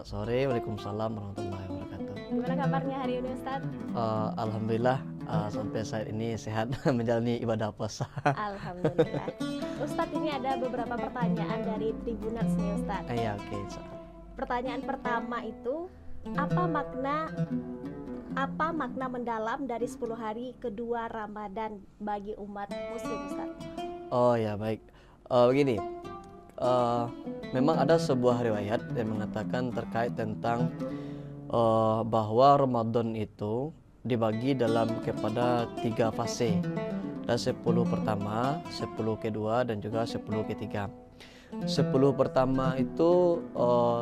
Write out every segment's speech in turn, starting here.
selamat sore. Waalaikumsalam warahmatullahi wabarakatuh. Gimana kabarnya hari ini Ustadz? Alhamdulillah sampai saat ini sehat menjalani ibadah puasa. Alhamdulillah. Ustadz, ini ada beberapa pertanyaan dari Tribuners nih Ustadz. Iya, oke. Pertanyaan pertama itu, apa makna mendalam dari 10 hari kedua Ramadan bagi umat muslim Ustadz? Oh ya, baik. Begini. Memang ada sebuah riwayat yang mengatakan terkait tentang bahwa Ramadan itu dibagi kepada 3 fase. Ada 10 pertama, 10 kedua, dan juga 10 ketiga. 10 pertama itu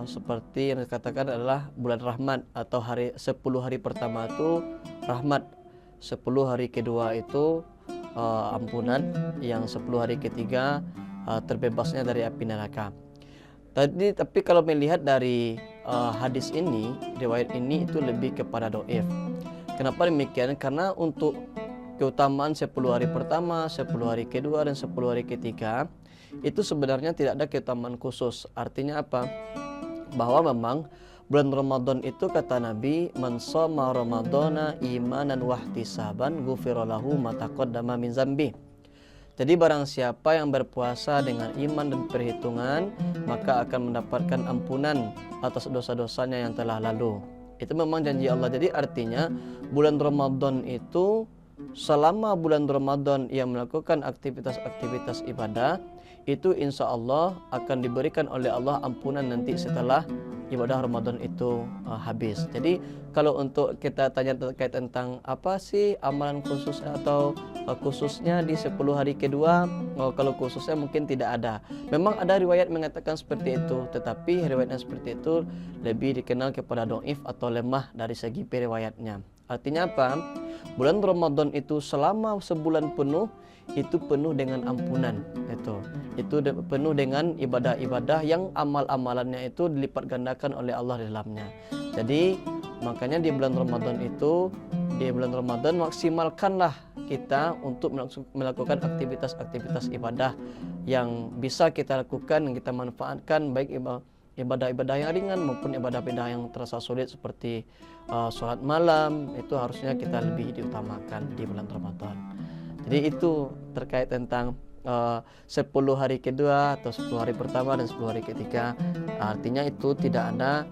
seperti yang dikatakan adalah bulan rahmat, atau 10 hari pertama itu rahmat, 10 hari kedua itu ampunan, yang 10 hari ketiga terbebasnya dari api neraka. Tapi kalau melihat dari hadis ini, riwayat ini itu lebih kepada doif. Kenapa demikian? Karena untuk keutamaan 10 hari pertama, 10 hari kedua, dan 10 hari ketiga itu sebenarnya tidak ada keutamaan khusus. Artinya apa? Bahwa memang bulan Ramadan itu kata Nabi, man shoma ramadhana imanan wahtisaban ghufira lahu ma taqaddama min zambi. Jadi barang siapa yang berpuasa dengan iman dan perhitungan, maka akan mendapatkan ampunan atas dosa-dosanya yang telah lalu. Itu memang janji Allah. Jadi artinya bulan Ramadan itu, selama bulan Ramadan ia melakukan aktivitas-aktivitas ibadah, itu insya Allah akan diberikan oleh Allah ampunan nanti setelah ibadah Ramadan itu habis. Jadi kalau untuk kita tanya terkait tentang apa sih amalan khusus atau khususnya di 10 hari kedua, kalau khususnya mungkin tidak ada. Memang ada riwayat mengatakan seperti itu, tetapi riwayatnya seperti itu lebih dikenal kepada dhaif atau lemah dari segi periwayatnya. Artinya apa? Bulan Ramadan itu selama sebulan penuh itu penuh dengan ampunan. Itu penuh dengan ibadah-ibadah yang amal-amalannya itu dilipat gandakan oleh Allah di dalamnya. Jadi makanya di bulan Ramadan itu, di bulan Ramadan maksimalkanlah kita untuk melakukan aktivitas-aktivitas ibadah yang bisa kita lakukan, yang kita manfaatkan, baik ibadah-ibadah yang ringan maupun ibadah-ibadah yang terasa sulit seperti sholat malam. Itu harusnya kita lebih diutamakan di bulan Ramadan. Jadi itu terkait tentang 10 hari kedua atau 10 hari pertama dan 10 hari ketiga. Artinya itu tidak ada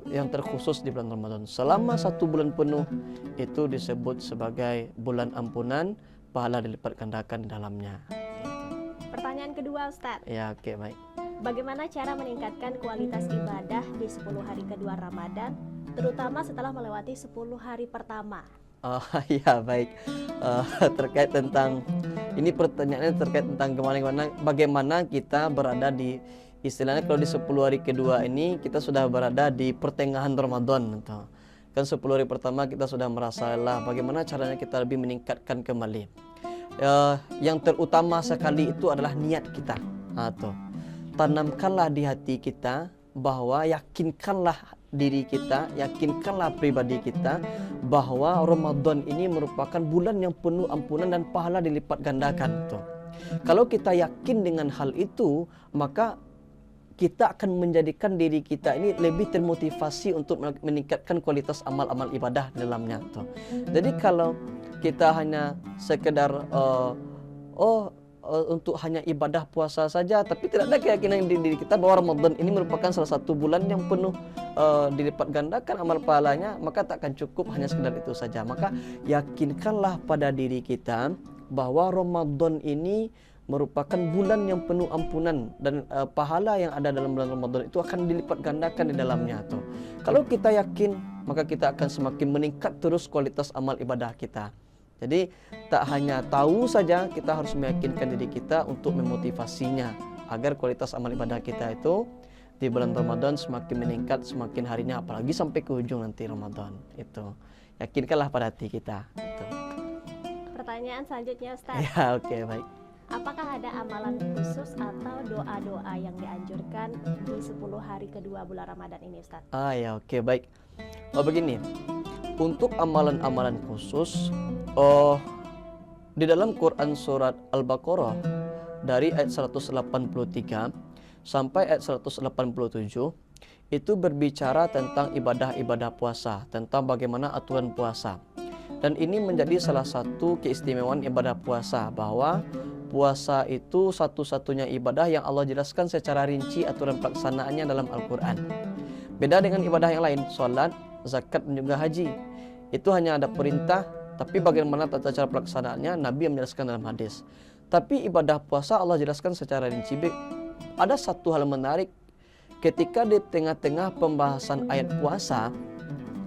yang terkhusus di bulan Ramadan. Selama 1 bulan penuh itu disebut sebagai bulan ampunan, pahala dilipat gandakan di dalamnya. Pertanyaan kedua Ustadz. Ya, oke, baik. Bagaimana cara meningkatkan kualitas ibadah di 10 hari kedua Ramadan, terutama setelah melewati 10 hari pertama? Ya, baik. Terkait tentang ini, pertanyaannya terkait tentang bagaimana kita berada di, istilahnya kalau di 10 hari kedua ini kita sudah berada di pertengahan Ramadan. Kan 10 hari pertama kita sudah merasa lelah, bagaimana caranya kita lebih meningkatkan kembali. Yang terutama sekali itu adalah niat kita. Tanamkanlah di hati kita, bahwa yakinkanlah diri kita, yakinkanlah pribadi kita bahwa Ramadan ini merupakan bulan yang penuh ampunan dan pahala dilipat gandakan. Kalau kita yakin dengan hal itu, maka kita akan menjadikan diri kita ini lebih termotivasi untuk meningkatkan kualitas amal-amal ibadah dalamnya. Jadi kalau kita hanya sekedar untuk hanya ibadah puasa saja, tapi tidak ada keyakinan di diri kita bahwa Ramadan ini merupakan salah satu bulan yang penuh dilipat gandakan amal pahalanya, maka tak akan cukup hanya sekedar itu saja. Maka yakinkanlah pada diri kita bahwa Ramadan ini merupakan bulan yang penuh ampunan, dan pahala yang ada dalam bulan Ramadan itu akan dilipat gandakan di dalamnya. Kalau kita yakin, maka kita akan semakin meningkat terus kualitas amal ibadah kita. Jadi tak hanya tahu saja, kita harus meyakinkan diri kita untuk memotivasinya agar kualitas amal ibadah kita itu di bulan Ramadan semakin meningkat, semakin harinya, apalagi sampai ke ujung nanti Ramadan. Itu yakinkanlah pada hati kita. Pertanyaan selanjutnya Ustaz. Ya, oke, baik. Apakah ada amalan khusus atau doa-doa yang dianjurkan di 10 hari kedua bulan Ramadan ini Ustaz? Ya, oke, baik. Begini, untuk amalan-amalan khusus, di dalam Quran surat Al-Baqarah dari ayat 183 sampai ayat 187 itu berbicara tentang ibadah-ibadah puasa, tentang bagaimana aturan puasa. Dan ini menjadi salah satu keistimewaan ibadah puasa, bahwa puasa itu satu-satunya ibadah yang Allah jelaskan secara rinci aturan pelaksanaannya dalam Al-Quran. Beda dengan ibadah yang lain, sholat, zakat, dan juga haji. Itu hanya ada perintah, tapi bagaimana tata cara pelaksanaannya Nabi yang menjelaskan dalam hadis. Tapi ibadah puasa Allah jelaskan secara rinci. Ada satu hal menarik, ketika di tengah-tengah pembahasan ayat puasa,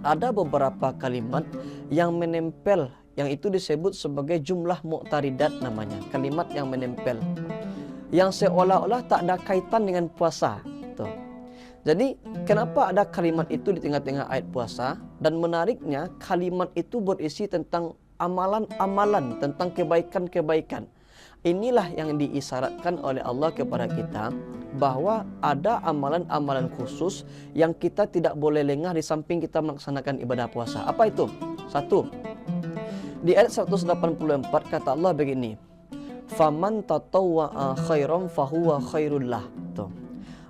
ada beberapa kalimat yang menempel, yang itu disebut sebagai jumlah mu'taridat namanya, kalimat yang menempel, yang seolah-olah tak ada kaitan dengan puasa. Tuh. Jadi kenapa ada kalimat itu di tengah-tengah ayat puasa? Dan menariknya kalimat itu berisi tentang amalan-amalan, tentang kebaikan-kebaikan. Inilah yang diisyaratkan oleh Allah kepada kita, bahwa ada amalan-amalan khusus yang kita tidak boleh lengah di samping kita melaksanakan ibadah puasa. Apa itu? Satu, di ayat 184 kata Allah begini, faman tatawwa'a khairan fahuwa khairullah. Tuh.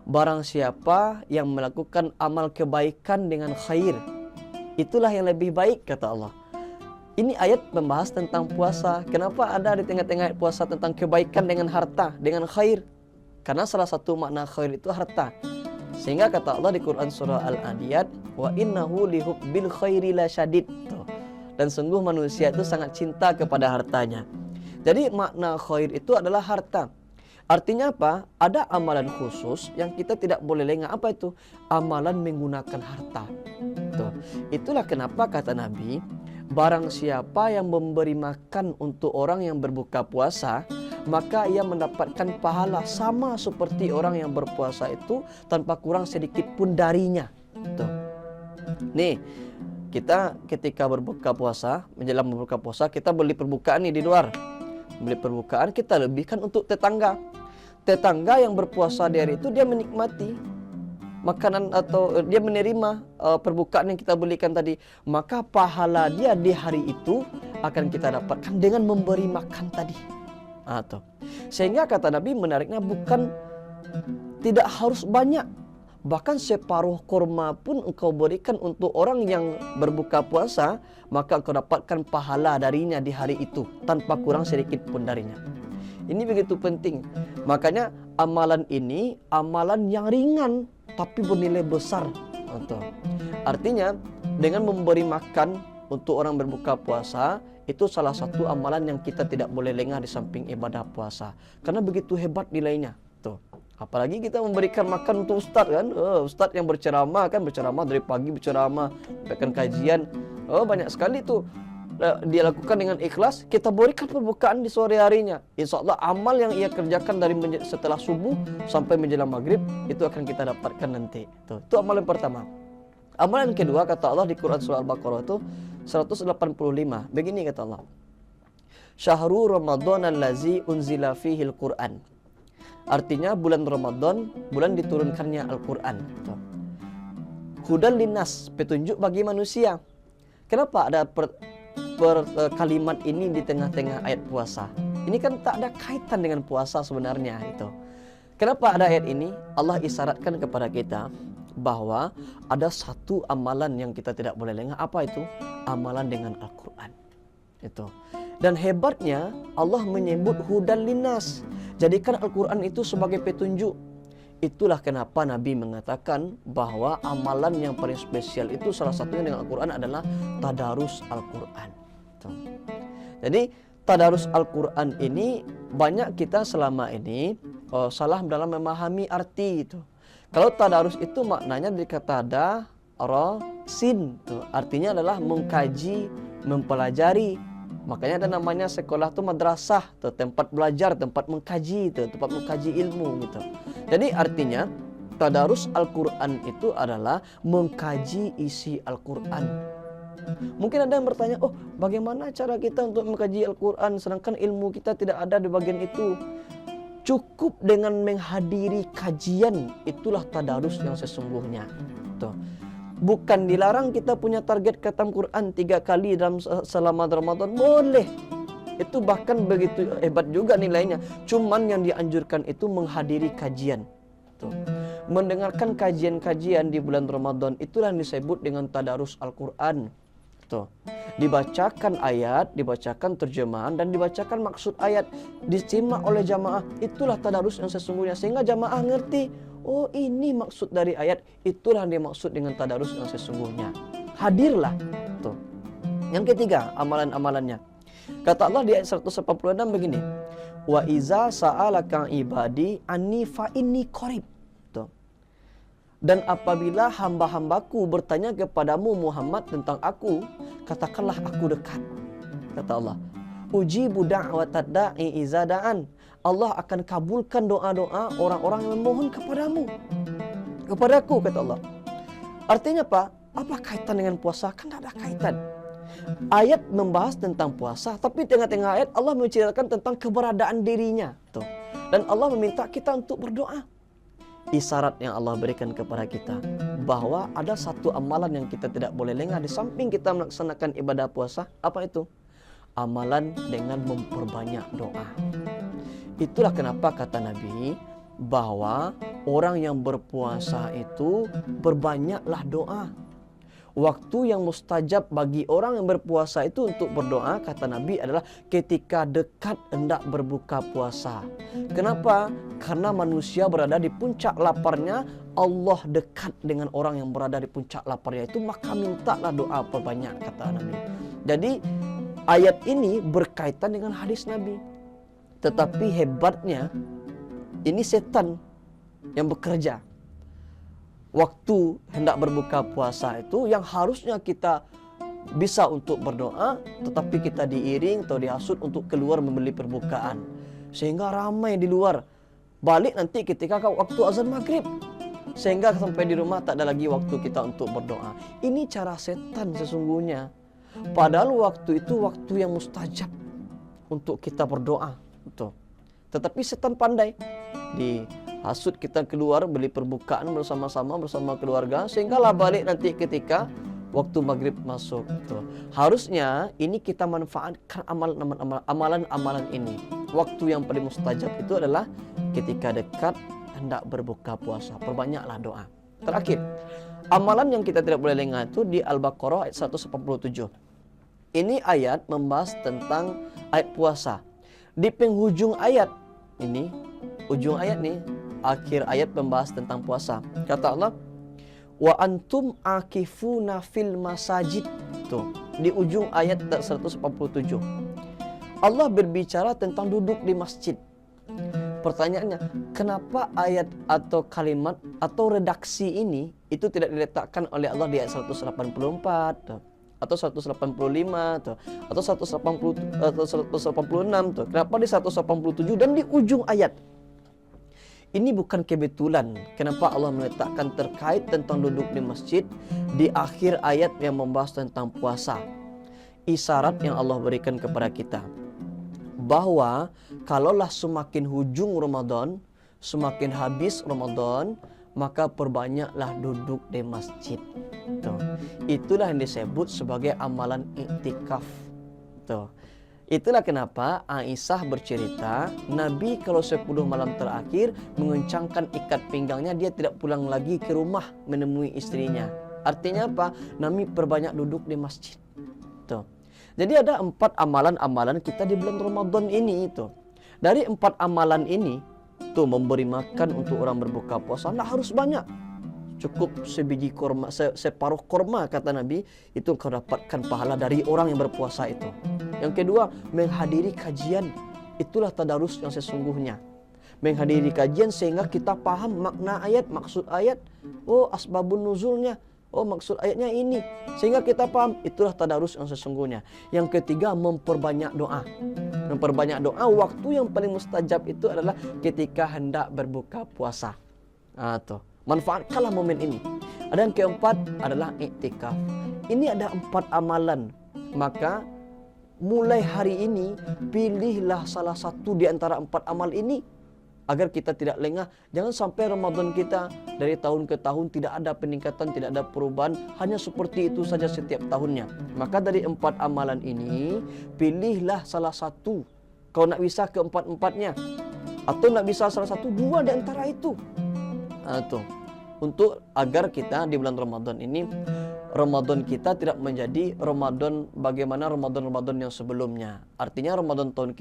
Barang siapa yang melakukan amal kebaikan dengan khair, itulah yang lebih baik, kata Allah. Ini ayat membahas tentang puasa. Kenapa ada di tengah-tengah ayat puasa tentang kebaikan dengan harta, dengan khair? Karena salah satu makna khair itu harta. Sehingga kata Allah di Quran surah Al-Adiyat, wa innahu lihubbil khairi lasyadid. Dan sungguh manusia itu sangat cinta kepada hartanya. Jadi makna khair itu adalah harta. Artinya apa? Ada amalan khusus yang kita tidak boleh lengah. Apa itu? Amalan menggunakan harta. Tuh. Itulah kenapa kata Nabi, barang siapa yang memberi makan untuk orang yang berbuka puasa, maka ia mendapatkan pahala sama seperti orang yang berpuasa itu tanpa kurang sedikit pun darinya. Tuh. Nih, kita ketika berbuka puasa, menjelang berbuka puasa, kita beli perbukaan nih di luar. Beli perbukaan, kita lebihkan untuk tetangga. Tetangga yang berpuasa di hari itu, dia menikmati makanan atau dia menerima perbukaan yang kita belikan tadi, maka pahala dia di hari itu akan kita dapatkan dengan memberi makan tadi. Atau sehingga kata Nabi menariknya bukan tidak harus banyak, bahkan separuh kurma pun engkau berikan untuk orang yang berbuka puasa, maka engkau dapatkan pahala darinya di hari itu tanpa kurang sedikit pun darinya. Ini begitu penting. Makanya amalan ini amalan yang ringan tapi bernilai besar. Artinya dengan memberi makan untuk orang berbuka puasa, itu salah satu amalan yang kita tidak boleh lengah di samping ibadah puasa, karena begitu hebat nilainya. Tuh. Apalagi kita memberikan makan untuk ustadz kan, ustadz yang berceramah kan, berceramah dari pagi, berceramah, memberikan kajian, banyak sekali tuh dia lakukan dengan ikhlas. Kita berikan perbukaan di sore harinya, insya Allah amal yang ia kerjakan dari setelah subuh sampai menjelang maghrib itu akan kita dapatkan nanti. Tuh, itu amalan pertama. Amalan kedua kata Allah di Quran surah Al-Baqarah itu 185. Begini kata Allah, Syahrul Ramadan allazi unzila fihil Quran. Artinya bulan Ramadan, bulan diturunkannya Al-Quran. Hudan linnas, petunjuk bagi manusia. Kenapa ada kalimat ini di tengah-tengah ayat puasa? Ini kan tak ada kaitan dengan puasa sebenarnya itu. Kenapa ada ayat ini? Allah isyaratkan kepada kita bahwa ada satu amalan yang kita tidak boleh lengah. Apa itu? Amalan dengan Al-Quran. Itu. Dan hebatnya Allah menyebut hudan linnas. Jadikan Al-Quran itu sebagai petunjuk. Itulah kenapa Nabi mengatakan bahwa amalan yang paling spesial itu salah satunya dengan Al-Quran adalah tadarus Al-Quran. Jadi tadarus Al-Quran ini banyak kita selama ini salah dalam memahami arti itu. Kalau tadarus itu maknanya dari kata sin, artinya adalah mengkaji, mempelajari. Makanya ada namanya sekolah itu madrasah, tempat belajar, tempat mengkaji, tempat mengkaji ilmu gitu. Jadi artinya tadarus Al-Quran itu adalah mengkaji isi Al-Quran. Mungkin ada yang bertanya, bagaimana cara kita untuk mengkaji Al-Quran sedangkan ilmu kita tidak ada di bagian itu? Cukup dengan menghadiri kajian, itulah tadarus yang sesungguhnya. Tuh. Bukan dilarang kita punya target khatam Quran 3 kali dalam selama Ramadan, boleh. Itu bahkan begitu hebat juga nilainya. Cuman yang dianjurkan itu menghadiri kajian. Tuh. mendengarkan kajian-kajian di bulan Ramadan, itulah yang disebut dengan tadarus Al-Quran. Tuh. Dibacakan ayat, dibacakan terjemahan, dan dibacakan maksud ayat, disimak oleh jamaah. Itulah tadarus yang sesungguhnya, sehingga jamaah ngerti, oh ini maksud dari ayat, itulah yang dimaksud dengan tadarus yang sesungguhnya. Hadirlah. Tuh. Yang ketiga, amalan-amalannya. Kata Allah di ayat 186 begini, wa iza sa'alaka ibadi anni fa inni qarib. Tuh. Dan apabila hamba-hambaku bertanya kepadamu Muhammad tentang aku, katakanlah aku dekat. Kata Allah, ujibu da'watad da'i iza da'an. Allah akan kabulkan doa-doa orang-orang yang memohon kepadamu. Kepadaku, kata Allah. Artinya apa? Apa kaitan dengan puasa? Kan tidak ada kaitan. Ayat membahas tentang puasa, tapi tengah-tengah ayat Allah menceritakan tentang keberadaan dirinya. Tuh. Dan Allah meminta kita untuk berdoa. Isyarat yang Allah berikan kepada kita bahwa ada satu amalan yang kita tidak boleh lengah di samping kita melaksanakan ibadah puasa. Apa itu? Amalan dengan memperbanyak doa. Itulah kenapa kata Nabi bahwa orang yang berpuasa itu berbanyaklah doa. Waktu yang mustajab bagi orang yang berpuasa itu untuk berdoa, kata Nabi, adalah ketika dekat hendak berbuka puasa. Kenapa? Karena manusia berada di puncak laparnya, Allah dekat dengan orang yang berada di puncak laparnya itu, maka mintalah doa perbanyak, kata Nabi. Jadi ayat ini berkaitan dengan hadis Nabi. Tetapi hebatnya, ini setan yang bekerja. Waktu hendak berbuka puasa itu yang harusnya kita bisa untuk berdoa, tetapi kita diiring atau dihasut untuk keluar membeli perbukaan. Sehingga ramai di luar. Balik nanti ketika waktu azan maghrib. Sehingga sampai di rumah tak ada lagi waktu kita untuk berdoa. Ini cara setan sesungguhnya. Padahal waktu itu waktu yang mustajab untuk kita berdoa. Betul. Tetapi setan pandai. Hasut kita keluar beli perbukaan bersama-sama bersama keluarga, sehinggalah balik nanti ketika waktu maghrib masuk. Tuh. Harusnya ini kita manfaatkan amalan-amalan ini. Waktu yang paling mustajab itu adalah ketika dekat hendak berbuka puasa. Perbanyaklah doa. Terakhir, amalan yang kita tidak boleh lengah itu di Al-Baqarah ayat 187. Ini ayat membahas tentang ayat puasa. Di penghujung ayat ini, ujung ayat nih, akhir ayat membahas tentang puasa. Kata Allah, wa antum akifuna fil masajid. Tuh, di ujung ayat 187. Allah berbicara tentang duduk di masjid. Pertanyaannya, kenapa ayat atau kalimat atau redaksi ini itu tidak diletakkan oleh Allah di ayat 184 tuh, atau 185 tuh, atau 180 atau 186 tuh. Kenapa di 187 dan di ujung ayat? Ini bukan kebetulan kenapa Allah meletakkan terkait tentang duduk di masjid di akhir ayat yang membahas tentang puasa. Isyarat yang Allah berikan kepada kita bahwa kalaulah semakin hujung Ramadan, semakin habis Ramadan, maka perbanyaklah duduk di masjid. Tuh. Itulah yang disebut sebagai amalan iktikaf. Tuh. Itulah kenapa Aisyah bercerita, Nabi kalau 10 malam terakhir mengencangkan ikat pinggangnya, dia tidak pulang lagi ke rumah menemui istrinya. Artinya apa? Nabi perbanyak duduk di masjid. Tuh. Jadi ada 4 amalan-amalan kita di bulan Ramadan ini itu. Dari 4 amalan ini, tuh memberi makan untuk orang berbuka puasa, tidak harus banyak. Cukup sebiji korma, separuh korma kata Nabi, itu kau dapatkan pahala dari orang yang berpuasa itu. Yang kedua, menghadiri kajian. Itulah tadarus yang sesungguhnya. Menghadiri kajian sehingga kita paham makna ayat, maksud ayat. Oh, asbabun nuzulnya. Oh, maksud ayatnya ini. Sehingga kita paham, itulah tadarus yang sesungguhnya. Yang ketiga, memperbanyak doa. Memperbanyak doa, waktu yang paling mustajab itu adalah ketika hendak berbuka puasa. Tuh. Manfaatkanlah momen ini. Ada yang keempat adalah iktikaf. Ini ada 4 amalan. Maka mulai hari ini pilihlah salah satu di antara 4 amal ini agar kita tidak lengah. Jangan sampai Ramadan kita dari tahun ke tahun tidak ada peningkatan, tidak ada perubahan, hanya seperti itu saja setiap tahunnya. Maka dari 4 amalan ini pilihlah salah satu. Kau nak bisa keempat-empatnya, atau nak bisa salah satu, 2 di antara itu. Tuh. Untuk agar kita di bulan Ramadan ini, Ramadan kita tidak menjadi Ramadan bagaimana Ramadan yang sebelumnya. Artinya Ramadan tahun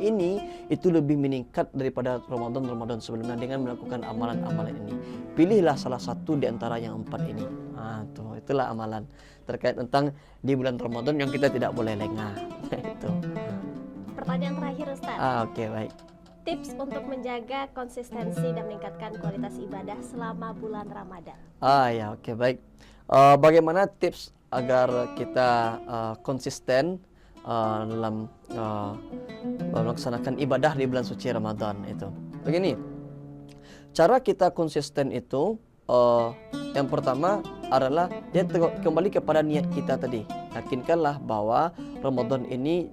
ini itu lebih meningkat daripada Ramadan sebelumnya dengan melakukan amalan-amalan ini. Pilihlah salah satu di antara yang 4 ini. Tuh, itulah amalan terkait tentang di bulan Ramadan yang kita tidak boleh lengah. Itu. Pertanyaan terakhir Ustaz. Oke, baik. Tips untuk menjaga konsistensi dan meningkatkan kualitas ibadah selama bulan Ramadan. Ya, oke, baik. Bagaimana tips agar kita konsisten dalam melaksanakan ibadah di bulan suci Ramadan itu? Begini, cara kita konsisten itu yang pertama adalah dia kembali kepada niat kita tadi. Yakinkanlah bahwa Ramadan ini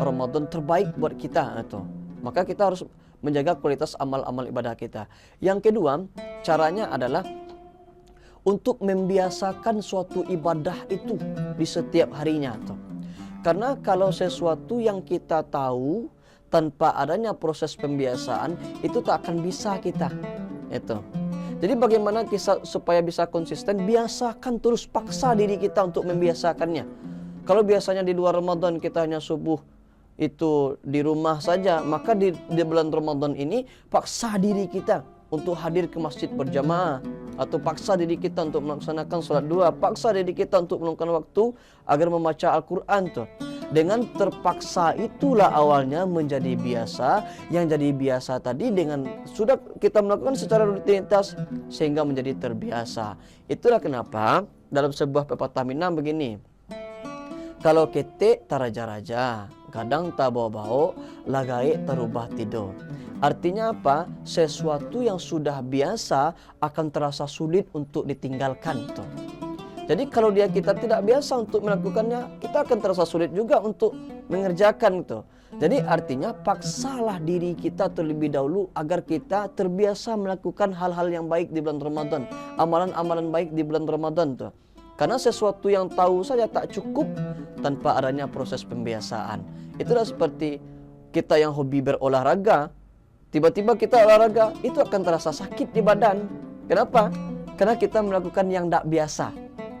Ramadan terbaik buat kita itu. Maka kita harus menjaga kualitas amal-amal ibadah kita. Yang kedua, caranya adalah untuk membiasakan suatu ibadah itu di setiap harinya. Karena kalau sesuatu yang kita tahu tanpa adanya proses pembiasaan, itu tak akan bisa kita. Itu. Jadi bagaimana kita supaya bisa konsisten, biasakan terus, paksa diri kita untuk membiasakannya. Kalau biasanya di luar Ramadan kita hanya subuh itu di rumah saja, maka di bulan Ramadan ini paksa diri kita untuk hadir ke masjid berjamaah, atau paksa diri kita untuk melaksanakan sholat duha, paksa diri kita untuk meluangkan waktu agar membaca Al-Quran tuh. Dengan terpaksa itulah awalnya menjadi biasa, yang jadi biasa tadi dengan sudah kita melakukan secara rutinitas sehingga menjadi terbiasa. Itulah kenapa dalam sebuah pepatah Minang begini, kalau ketik taraja-raja, kadang tak bawa-bawa, lagai terubah tidur. Artinya apa? Sesuatu yang sudah biasa akan terasa sulit untuk ditinggalkan tuh. Jadi kalau kita tidak biasa untuk melakukannya, kita akan terasa sulit juga untuk mengerjakan itu. Jadi artinya paksalah diri kita terlebih dahulu agar kita terbiasa melakukan hal-hal yang baik di bulan Ramadan, amalan-amalan baik di bulan Ramadan tuh. Karena sesuatu yang tahu saja tak cukup tanpa adanya proses pembiasaan. Itulah seperti kita yang hobi berolahraga, tiba-tiba kita olahraga, itu akan terasa sakit di badan. Kenapa? Karena kita melakukan yang tak biasa.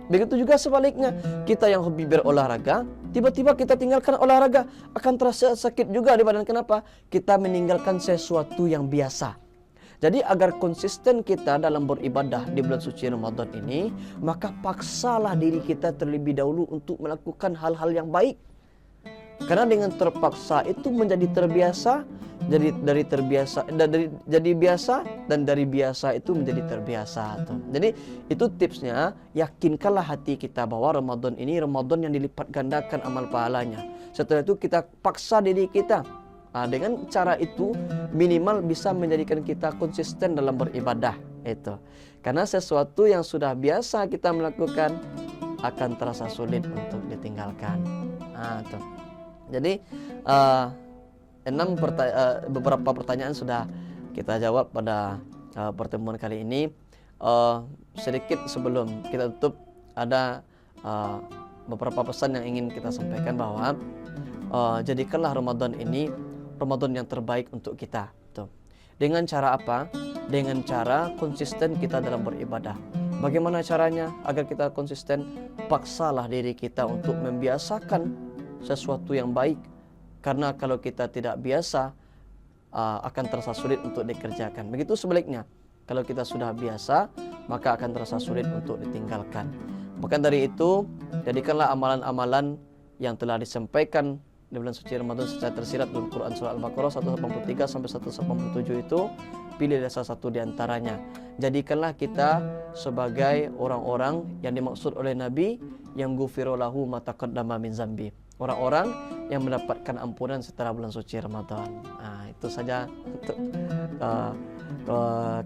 Begitu juga sebaliknya, kita yang hobi berolahraga, tiba-tiba kita tinggalkan olahraga, akan terasa sakit juga di badan. Kenapa? Kita meninggalkan sesuatu yang biasa. Jadi agar konsisten kita dalam beribadah di bulan suci Ramadan ini, maka paksalah diri kita terlebih dahulu untuk melakukan hal-hal yang baik. Karena dengan terpaksa itu menjadi terbiasa, jadi biasa, dan dari biasa itu menjadi terbiasa. Jadi itu tipsnya, yakinkanlah hati kita bahwa Ramadan ini Ramadan yang dilipat gandakan amal pahalanya. Setelah itu kita paksa diri kita. Dengan cara itu minimal bisa menjadikan kita konsisten dalam beribadah itu. Karena sesuatu yang sudah biasa kita melakukan akan terasa sulit untuk ditinggalkan. Tuh. Jadi beberapa pertanyaan sudah kita jawab pada pertemuan kali ini. Sedikit sebelum kita tutup, ada beberapa pesan yang ingin kita sampaikan bahwa jadikanlah Ramadan ini Ramadan yang terbaik untuk kita. Tuh. Dengan cara apa? Dengan cara konsisten kita dalam beribadah. Bagaimana caranya agar kita konsisten? Paksalah diri kita untuk membiasakan sesuatu yang baik. Karena kalau kita tidak biasa, akan terasa sulit untuk dikerjakan. Begitu sebaliknya, kalau kita sudah biasa, maka akan terasa sulit untuk ditinggalkan. Maka dari itu, jadikanlah amalan-amalan yang telah disampaikan di bulan suci Ramadan secara tersirat dalam Quran surah Al-Baqarah 183 sampai 187 itu, pilihlah salah satu di antaranya. Jadikanlah kita sebagai orang-orang yang dimaksud oleh Nabi, yang ghufira lahu ma taqaddama min zambi. Orang-orang yang mendapatkan ampunan setelah bulan suci Ramadan. Itu saja untuk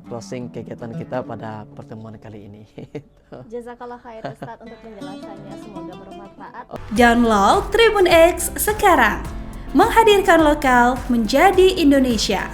closing kegiatan kita pada pertemuan kali ini. Jazakallah khair Ustaz untuk penjelasannya, semoga bermanfaat. Download Tribun X sekarang, menghadirkan lokal menjadi Indonesia.